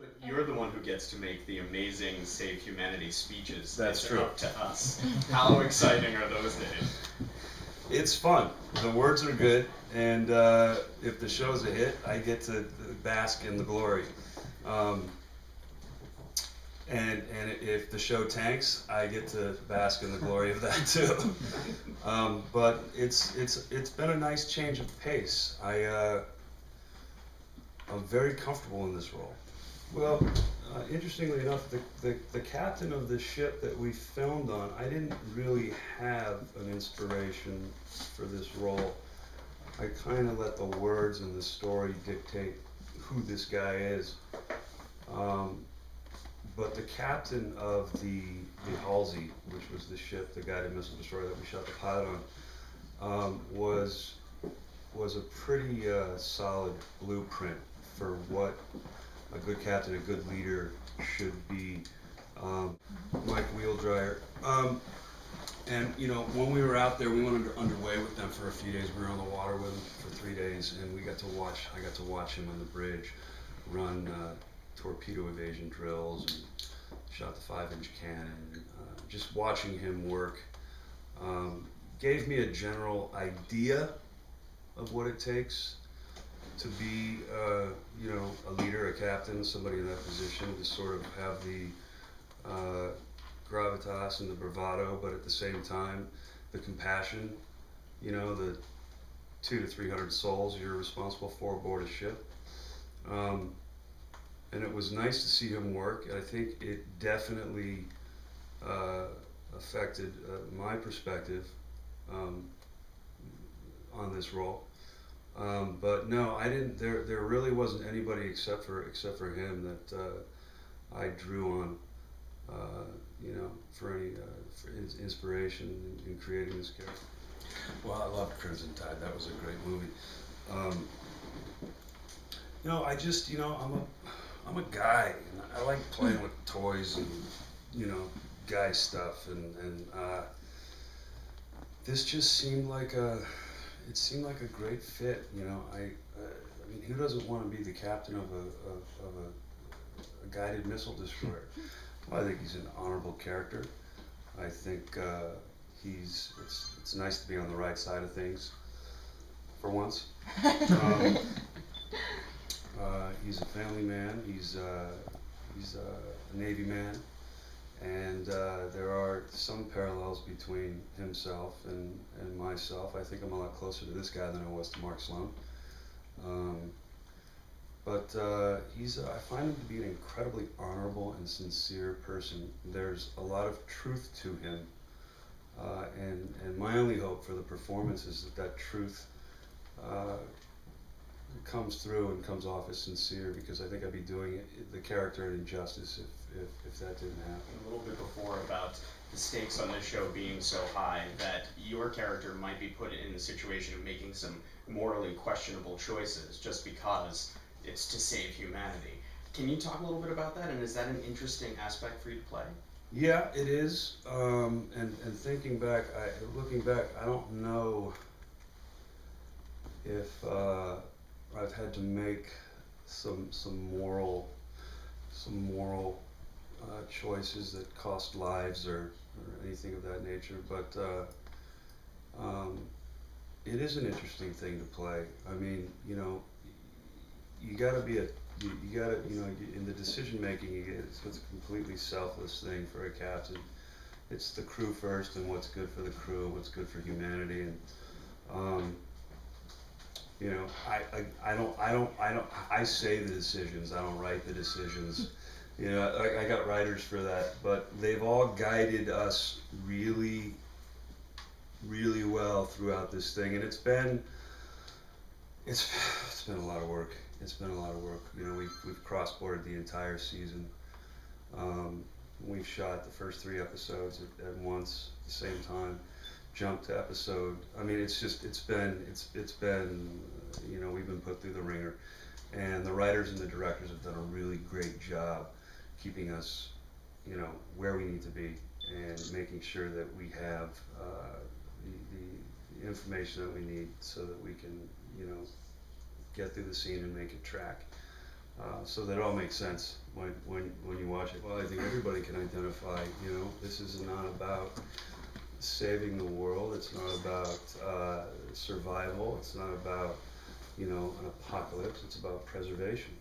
But you're the one who gets to make the amazing Save Humanity speeches. That's it's true. Up to us. How exciting are those days? It's fun. The words are good, and if the show's a hit, I get to bask in the glory. Um, and if the show tanks, I get to bask in the glory of that too. But it's been a nice change of pace. I'm very comfortable in this role. Well, interestingly enough, the captain of the ship that we filmed on, I didn't really have an inspiration for this role. I kind of let the words and the story dictate who this guy is. But the captain of the Halsey, which was the ship, the guided missile destroyer that we shot the pilot on, was a pretty solid blueprint for what a good captain, a good leader should be. Mike Wheeldryer. And you know, when we were out there, we went underway with them for a few days. We were on the water with them for 3 days, and I got to watch him on the bridge run torpedo evasion drills and shot the 5-inch cannon. Just watching him work gave me a general idea of what it takes to be, you know, a leader, a captain, somebody in that position, to sort of have the gravitas and the bravado, but at the same time, the compassion, you know, the 200 to 300 souls you're responsible for aboard a ship. And it was nice to see him work. I think it definitely affected my perspective on this role. But no, I didn't. There really wasn't anybody except for him that I drew on, you know, for any for inspiration in creating this character. Well, I love Crimson Tide. That was a great movie. You know, I just, you know, I'm a guy, and I like playing with toys and, you know, guy stuff, and this just seemed like it seemed like a great fit. You know, I mean, who doesn't want to be the captain of a guided missile destroyer? Well, I think he's an honorable character. I think it's nice to be on the right side of things for once. Um, he's a family man. He's a Navy man, and there are some parallels between himself and myself. I think I'm a lot closer to this guy than I was to Mark Sloan. But I find him to be an incredibly honorable and sincere person. There's a lot of truth to him, and my only hope for the performance is that truth comes through and comes off as sincere, because I think I'd be doing the character an injustice if that didn't happen. A little bit before about the stakes on this show being so high that your character might be put in the situation of making some morally questionable choices just because it's to save humanity. Can you talk a little bit about that, and is that an interesting aspect for you to play? Yeah, it is. And thinking back, looking back, I don't know if I've had to make some moral choices that cost lives or anything of that nature, but it is an interesting thing to play. I mean, you know, you gotta be you gotta, you know, in the decision making, it's a completely selfless thing for a captain. It's the crew first, and what's good for the crew, what's good for humanity, and you know, I say the decisions, I don't write the decisions. You know, I got writers for that, but they've all guided us really, really well throughout this thing, and it's been a lot of work. It's been a lot of work. You know, we've cross-boarded the entire season. We've shot the first 3 episodes at once, at the same time. Jumped to episode. I mean, it's been, you know, we've been put through the ringer, and the writers and the directors have done a really great job keeping us, you know, where we need to be, and making sure that we have the information that we need so that we can, you know, get through the scene and make it track. So that all makes sense when you watch it. Well, I think everybody can identify, you know, this is not about saving the world, it's not about survival, it's not about, you know, an apocalypse, it's about preservation.